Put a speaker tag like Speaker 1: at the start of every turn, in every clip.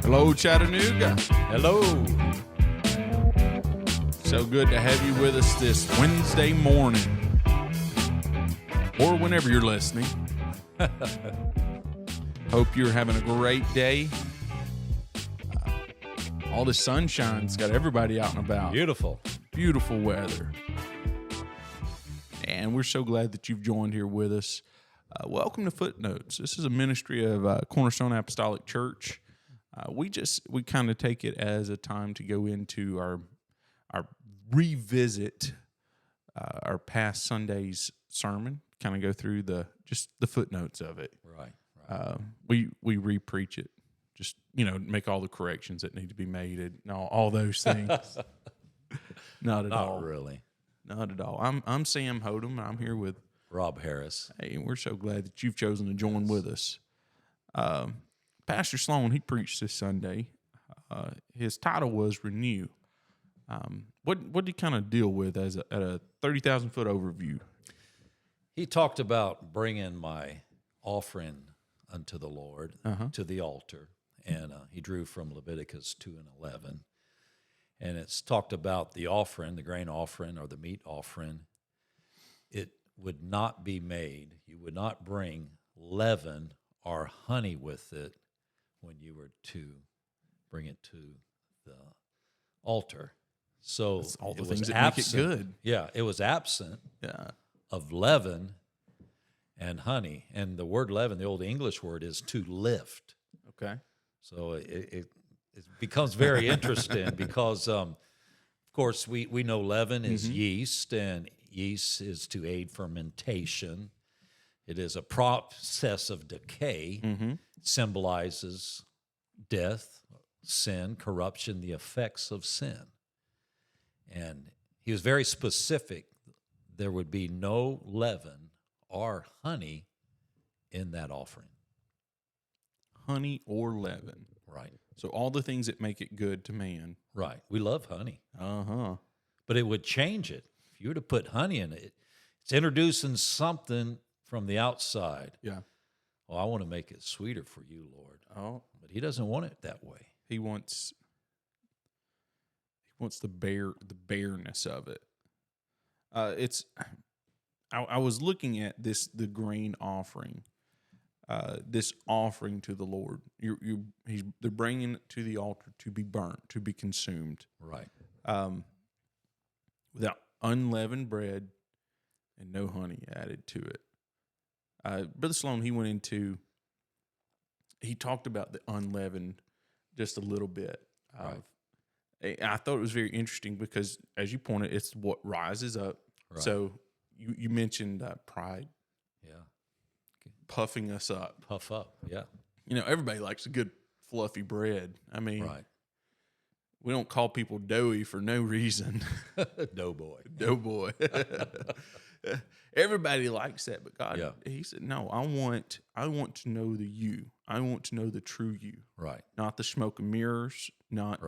Speaker 1: Hello, Chattanooga.
Speaker 2: Hello.
Speaker 1: So good to have you with us this Wednesday morning, or whenever you're listening. Hope you're having a great day. All the sunshine's got everybody out and about.
Speaker 2: Beautiful.
Speaker 1: Beautiful weather. And we're so glad that you've joined here with us. Welcome to Footnotes. This is a ministry of Cornerstone Apostolic Church. We kind of take it as a time to go into our revisit our past Sunday's sermon, kind of go through the footnotes of it.
Speaker 2: Right.
Speaker 1: We re-preach it, just make all the corrections that need to be made and all those things. Not all.
Speaker 2: Really.
Speaker 1: Not at all. I'm Sam Hodem. I'm here with
Speaker 2: Rob Harris.
Speaker 1: Hey, we're so glad that you've chosen to join with us. Pastor Sloan, he preached this Sunday. His title was Renew. What did he kind of deal with at a 30,000-foot overview?
Speaker 2: He talked about bringing my offering unto the Lord to the altar, and he drew from Leviticus 2:11. And it's talked about the offering, the grain offering or the meat offering. It would not be made. You would not bring leaven or honey with it when you were to bring it to the altar. So
Speaker 1: that's all the
Speaker 2: it
Speaker 1: things
Speaker 2: was
Speaker 1: that
Speaker 2: absent.
Speaker 1: make it good.
Speaker 2: Yeah, it was absent of leaven and honey. And the word leaven, the old English word, is to lift.
Speaker 1: Okay.
Speaker 2: So it becomes very interesting because, of course, we know leaven is yeast, and yeast is to aid fermentation. It is a process of decay. It symbolizes death, sin, corruption, the effects of sin. And he was very specific. There would be no leaven or honey in that offering.
Speaker 1: Honey or leaven.
Speaker 2: Right.
Speaker 1: So all the things that make it good to man.
Speaker 2: Right. We love honey.
Speaker 1: Uh-huh.
Speaker 2: But it would change it. If you were to put honey in it, it's introducing something from the outside.
Speaker 1: Yeah.
Speaker 2: Oh, I want to make it sweeter for you, Lord.
Speaker 1: Oh.
Speaker 2: But he doesn't want it that way.
Speaker 1: He wants the bareness of it. I was looking at the grain offering. This offering to the Lord, they're bringing it to the altar to be burnt, to be consumed,
Speaker 2: Right?
Speaker 1: Without unleavened bread and no honey added to it. Brother Sloan, he talked about the unleavened just a little bit.
Speaker 2: Right.
Speaker 1: I thought it was very interesting because, as you pointed, it's what rises up.
Speaker 2: Right.
Speaker 1: So you mentioned pride.
Speaker 2: Yeah.
Speaker 1: Puffing us up.
Speaker 2: Puff up, yeah.
Speaker 1: Everybody likes a good fluffy bread. I mean,
Speaker 2: Right.
Speaker 1: We don't call people doughy for no reason. Doughboy. Everybody likes that, but God, He said, no, I want to know the you. I want to know the true you.
Speaker 2: Right.
Speaker 1: Not the smoke and mirrors, not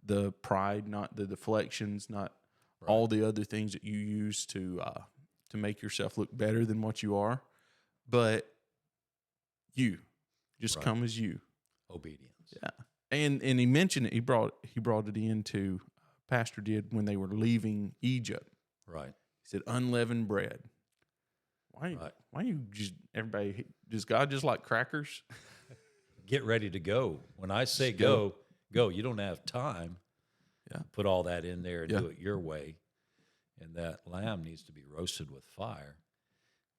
Speaker 1: the pride, not the deflections, not all the other things that you use to make yourself look better than what you are. But you just come as you.
Speaker 2: Obedience.
Speaker 1: Yeah. And he mentioned it, he brought it into Pastor did when they were leaving Egypt.
Speaker 2: Right.
Speaker 1: He said unleavened bread. Why you just everybody does God just like crackers?
Speaker 2: Get ready to go. When I say go. You don't have time.
Speaker 1: Yeah.
Speaker 2: Put all that in there and do it your way. And that lamb needs to be roasted with fire.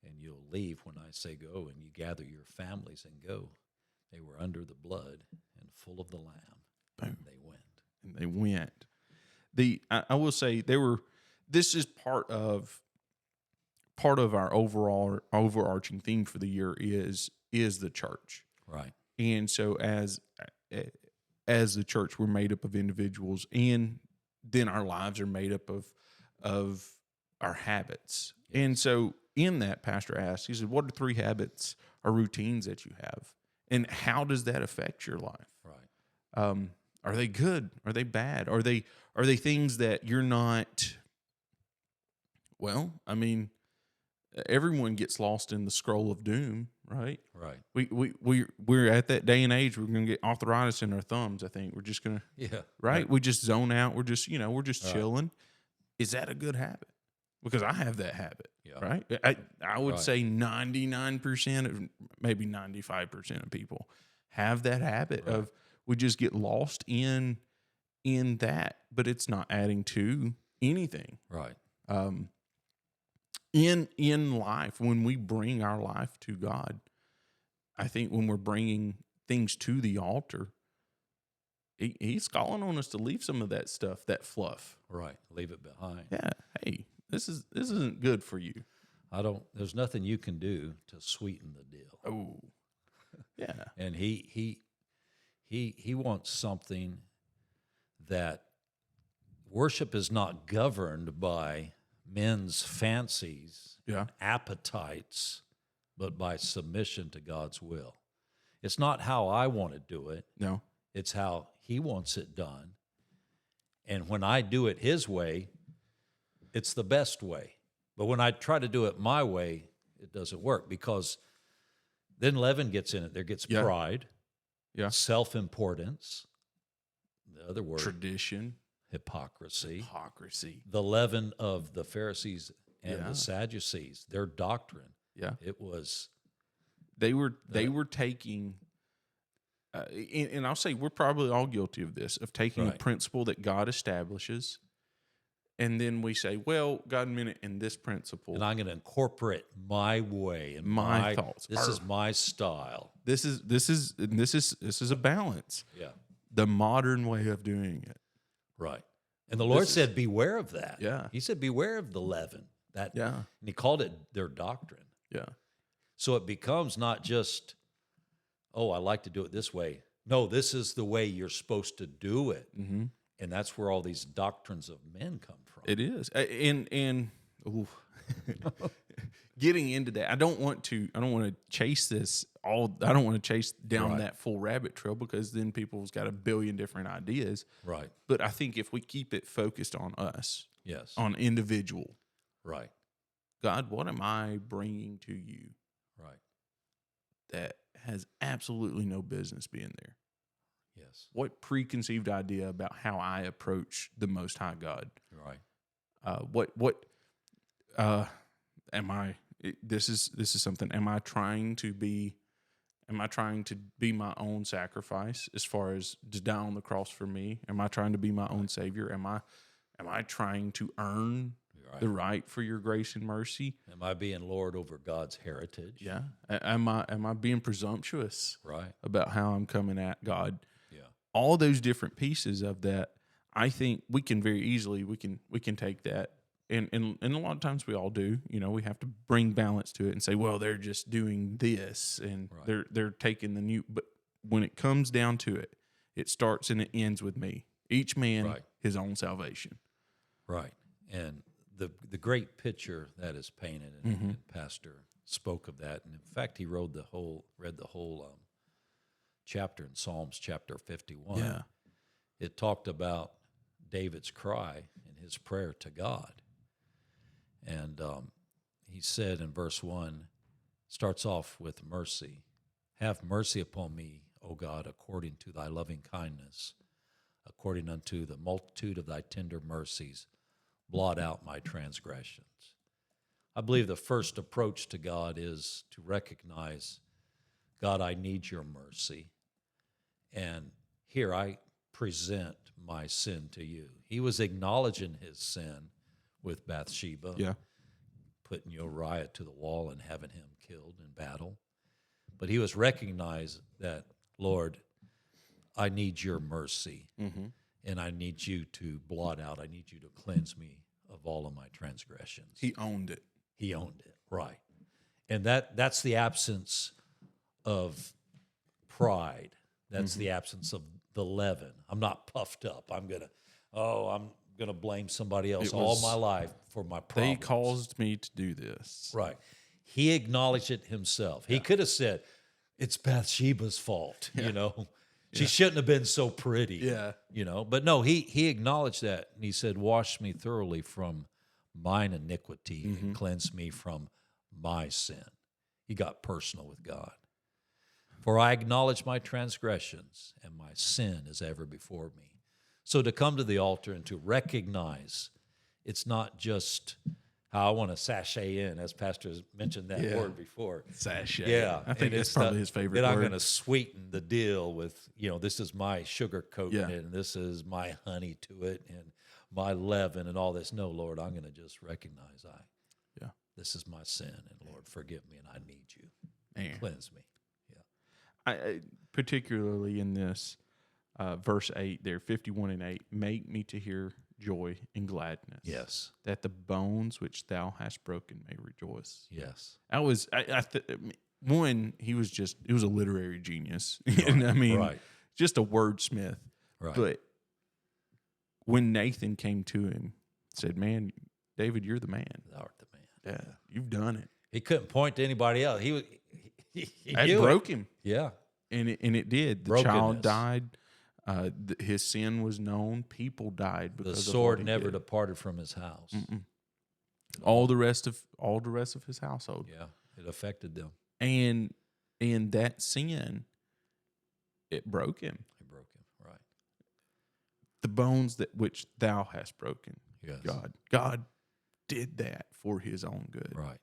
Speaker 2: And you'll leave when I say go, and you gather your families and go. They were under the blood and full of the lamb.
Speaker 1: Boom.
Speaker 2: And they went.
Speaker 1: I will say this is part of our overarching theme for the year is the church.
Speaker 2: Right.
Speaker 1: And so as the church, we're made up of individuals, and then our lives are made up of our habits. Yes. And so in that, Pastor asked, he said, what are 3 habits or routines that you have? And how does that affect your life?
Speaker 2: Right.
Speaker 1: Are they good? Are they bad? Are they things that you're not, well, I mean, everyone gets lost in the scroll of doom, right?
Speaker 2: Right.
Speaker 1: We're at that day and age. We're going to get arthritis in our thumbs. I think we're just going to,
Speaker 2: Yeah.
Speaker 1: right? We just zone out. We're just, we're just
Speaker 2: Right.
Speaker 1: chilling. Is that a good habit? Because I have that habit,
Speaker 2: Yeah.
Speaker 1: right? I would
Speaker 2: Right.
Speaker 1: say 99% of, maybe 95% of people have that habit
Speaker 2: Right.
Speaker 1: of, we just get lost in that, but it's not adding to anything.
Speaker 2: Right.
Speaker 1: In life, when we bring our life to God, I think when we're bringing things to the altar, He's calling on us to leave some of that stuff, that fluff.
Speaker 2: Right. Leave it behind.
Speaker 1: Yeah. Hey, this isn't good for you.
Speaker 2: There's nothing you can do to sweeten the deal.
Speaker 1: Oh, yeah.
Speaker 2: And he wants something that worship is not governed by men's fancies,
Speaker 1: Yeah.
Speaker 2: appetites, but by submission to God's will. It's not how I want to do it.
Speaker 1: No.
Speaker 2: It's how He wants it done. And when I do it His way, it's the best way. But when I try to do it my way, it doesn't work, because then leaven gets in it. There gets pride, self-importance, the other word,
Speaker 1: Tradition,
Speaker 2: hypocrisy,
Speaker 1: the
Speaker 2: leaven of the Pharisees and the Sadducees, their doctrine.
Speaker 1: Yeah.
Speaker 2: It was.
Speaker 1: They were taking, and I'll say we're probably all guilty of this, of taking a principle that God establishes, and then we say, well, God meant it in this principle,
Speaker 2: And I'm going to incorporate my way and
Speaker 1: my thoughts.
Speaker 2: This is my style.
Speaker 1: This is a balance.
Speaker 2: Yeah.
Speaker 1: The modern way of doing it.
Speaker 2: Right. And the Lord said, beware of that.
Speaker 1: Yeah.
Speaker 2: He said, beware of the leaven. And He called it their doctrine.
Speaker 1: Yeah.
Speaker 2: So it becomes not just, oh, I like to do it this way. No, this is the way you're supposed to do it.
Speaker 1: Mm-hmm.
Speaker 2: And that's where all these doctrines of men come from.
Speaker 1: It is. And getting into that, I don't want to chase this all. I don't want to chase down that full rabbit trail, because then people's got a billion different ideas.
Speaker 2: Right.
Speaker 1: But I think if we keep it focused on us,
Speaker 2: Yes.
Speaker 1: on individual,
Speaker 2: Right.
Speaker 1: God, what am I bringing to you
Speaker 2: Right.
Speaker 1: that has absolutely no business being there?
Speaker 2: Yes.
Speaker 1: What preconceived idea about how I approach the Most High God?
Speaker 2: Right.
Speaker 1: Am I? This is something. Am I trying to be my own sacrifice, as far as to die on the cross for me? Am I trying to be my own savior? Am I trying to earn the right for your grace and mercy?
Speaker 2: Am I being Lord over God's heritage?
Speaker 1: Yeah. Am I being presumptuous?
Speaker 2: Right.
Speaker 1: About how I'm coming at God?
Speaker 2: Yeah.
Speaker 1: All those different pieces of that, I think we can very easily we can take that, and a lot of times we all do. We have to bring balance to it and say, well, they're just doing this, and they're taking the new. But when it comes down to it, it starts and it ends with me. Each man his own salvation. Right.
Speaker 2: And the great picture that is painted, and Pastor spoke of that, and in fact, he read the whole chapter in Psalms chapter 51.
Speaker 1: Yeah.
Speaker 2: It talked about David's cry and his prayer to God. And he said in verse 1, starts off with mercy. Have mercy upon me, O God, according to thy loving kindness, according unto the multitude of thy tender mercies, blot out my transgressions. I believe the first approach to God is to recognize, God, I need your mercy. And here I present my sin to you. He was acknowledging his sin with Bathsheba, putting Uriah to the wall and having him killed in battle. But he was recognized that, Lord, I need your mercy, and I need you to blot out, I need you to cleanse me of all of my transgressions.
Speaker 1: He owned it.
Speaker 2: He owned it, right. And that's the absence of pride. That's the absence of the leaven. I'm not puffed up. I'm gonna blame somebody else all my life for my problems.
Speaker 1: They caused me to do this.
Speaker 2: Right. He acknowledged it himself. He could have said, it's Bathsheba's fault, She shouldn't have been so pretty. But no, he acknowledged that, and he said, wash me thoroughly from mine iniquity and cleanse me from my sin. He got personal with God. For I acknowledge my transgressions, and my sin is ever before me. So to come to the altar and to recognize it's not just how I want to sashay in, as Pastor has mentioned that word before.
Speaker 1: Sashay.
Speaker 2: Yeah.
Speaker 1: I think that's probably his favorite
Speaker 2: that
Speaker 1: word.
Speaker 2: I'm going to sweeten the deal with, this is my sugar coat in it, and this is my honey to it, and my leaven and all this. No, Lord, I'm going to just recognize this is my sin, and Lord, forgive me, and I need you.
Speaker 1: Man.
Speaker 2: Cleanse me.
Speaker 1: I particularly in this verse 8 there, 51 and 8, make me to hear joy and gladness.
Speaker 2: Yes.
Speaker 1: That the bones which thou hast broken may rejoice.
Speaker 2: Yes.
Speaker 1: One, he was a literary genius.
Speaker 2: Right.
Speaker 1: Just a wordsmith.
Speaker 2: Right.
Speaker 1: But when Nathan came to him, said, man, David, you're the man.
Speaker 2: Thou art the man.
Speaker 1: Yeah, you've done it.
Speaker 2: He couldn't point to anybody else. He
Speaker 1: Broke him.
Speaker 2: Yeah.
Speaker 1: And it did. The child died. His sin was known. People died because
Speaker 2: the
Speaker 1: of
Speaker 2: sword
Speaker 1: what he
Speaker 2: never
Speaker 1: did.
Speaker 2: departed from his house.
Speaker 1: All the rest of his household.
Speaker 2: Yeah, it affected them.
Speaker 1: And that sin, it broke him.
Speaker 2: It broke him. Right.
Speaker 1: The bones that which thou hast broken.
Speaker 2: Yes.
Speaker 1: God did that for his own good.
Speaker 2: Right.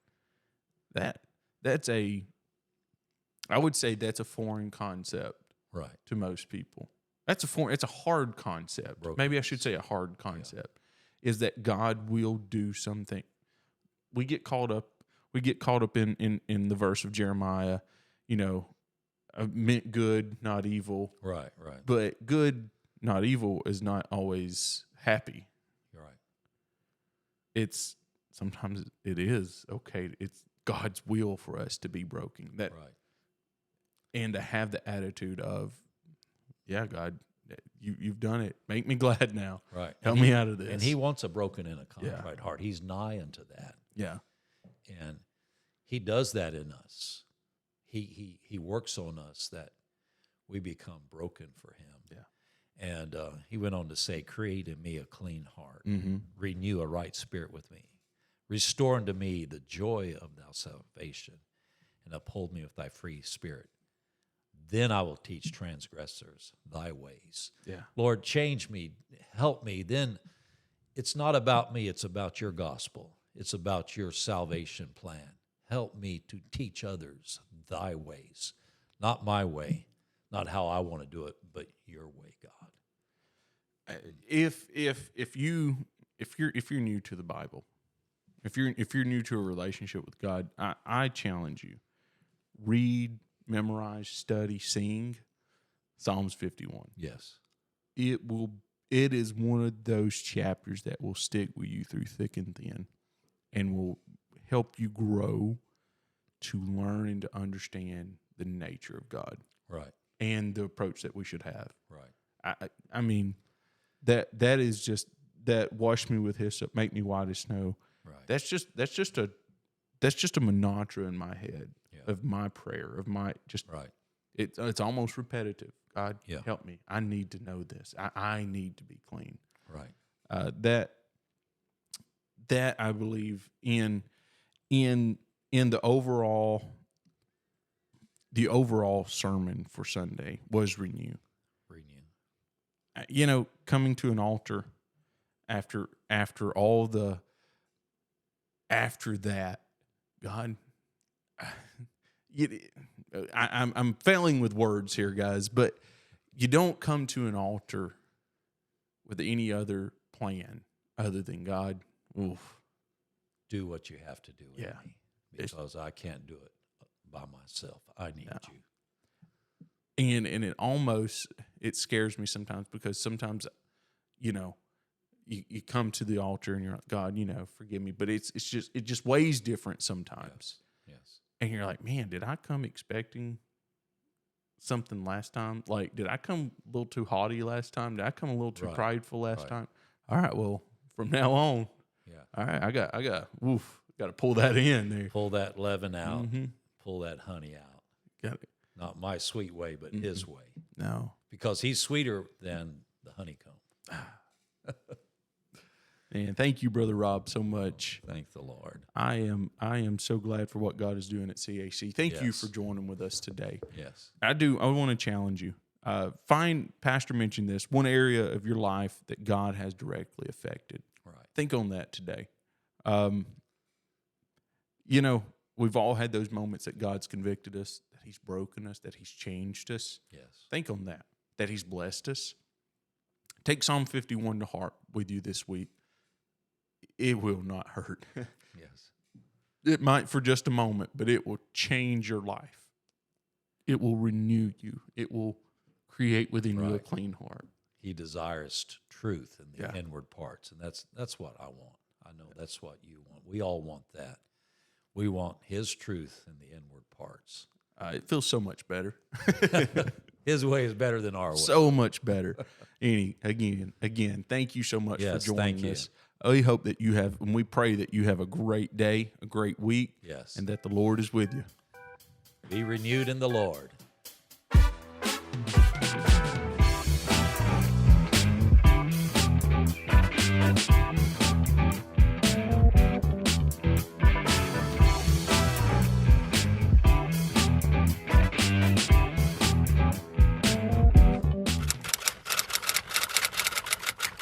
Speaker 1: I would say that's a foreign concept.
Speaker 2: Right.
Speaker 1: To most people. It's a hard concept.
Speaker 2: Brokenness.
Speaker 1: Maybe I should say a hard concept is that God will do something. We get caught up in the verse of Jeremiah, meant good, not evil.
Speaker 2: Right.
Speaker 1: But good, not evil is not always happy.
Speaker 2: You're right.
Speaker 1: Sometimes it is okay. It's God's will for us to be broken.
Speaker 2: Right.
Speaker 1: And to have the attitude of, yeah, God, you've done it. Make me glad now.
Speaker 2: Right.
Speaker 1: Help me out of this.
Speaker 2: And he wants a broken and a contrite heart. He's nigh unto that.
Speaker 1: Yeah.
Speaker 2: And he does that in us. He works on us that we become broken for him.
Speaker 1: Yeah.
Speaker 2: And he went on to say, create in me a clean heart.
Speaker 1: Mm-hmm.
Speaker 2: Renew a right spirit with me. Restore unto me the joy of thy salvation, and uphold me with thy free spirit. Then I will teach transgressors thy ways.
Speaker 1: Yeah.
Speaker 2: Lord, change me, help me. Then it's not about me, it's about your gospel. It's about your salvation plan. Help me to teach others thy ways, not my way, not how I want to do it, but your way, God.
Speaker 1: If you're new to the Bible, if you're new to a relationship with God, I challenge you. Read, memorize, study, sing Psalms 51.
Speaker 2: Yes.
Speaker 1: It is one of those chapters that will stick with you through thick and thin and will help you grow to learn and to understand the nature of God.
Speaker 2: Right.
Speaker 1: And the approach that we should have.
Speaker 2: Right.
Speaker 1: I mean, that is just, that wash me with hyssop, make me white as snow.
Speaker 2: Right.
Speaker 1: That's just a mantra in my head of my prayer, of my just.
Speaker 2: Right.
Speaker 1: It's almost repetitive. God,
Speaker 2: Yeah.
Speaker 1: help me. I need to know this. I need to be clean.
Speaker 2: Right.
Speaker 1: That I believe in the overall sermon for Sunday was renew. Coming to an altar after that, God, I'm failing with words here, guys, but you don't come to an altar with any other plan other than God. Oof.
Speaker 2: Do what you have to do in
Speaker 1: Yeah.
Speaker 2: me, because I can't do it by myself. I need you.
Speaker 1: And it scares me sometimes, because sometimes, you come to the altar and you're like, God, forgive me. But it just weighs different sometimes.
Speaker 2: Yes.
Speaker 1: And you're like, man, did I come expecting something last time? Like, did I come a little too haughty last time? Did I come a little too prideful last time? All right, well, from now on, all right, I got to pull that in there.
Speaker 2: Pull that leaven out. Pull that honey out.
Speaker 1: Got it.
Speaker 2: Not my sweet way, but his way.
Speaker 1: No.
Speaker 2: Because he's sweeter than the honeycomb.
Speaker 1: And thank you, Brother Rob, so much.
Speaker 2: Thank the Lord.
Speaker 1: I am so glad for what God is doing at CAC. Thank you
Speaker 2: Yes.
Speaker 1: for joining with us today.
Speaker 2: Yes.
Speaker 1: I want to challenge you. Pastor mentioned this, one area of your life that God has directly affected.
Speaker 2: Right.
Speaker 1: Think on that today. We've all had those moments that God's convicted us, that He's broken us, that He's changed us.
Speaker 2: Yes.
Speaker 1: Think on that He's blessed us. Take Psalm 51 to heart with you this week. It will not hurt.
Speaker 2: Yes.
Speaker 1: It might for just a moment, but it will change your life. It will renew you. It will create within you a clean heart.
Speaker 2: He desires truth in the
Speaker 1: Yeah.
Speaker 2: inward parts, and that's what I want. I know that's what you want. We all want that. We want His truth in the inward parts.
Speaker 1: It feels so much better.
Speaker 2: His way is better than our way.
Speaker 1: So much better. Again, thank you so much for joining us. We hope that you have, and we pray that you have a great day, a great week,
Speaker 2: Yes.
Speaker 1: and that the Lord is with you.
Speaker 2: Be renewed in the Lord.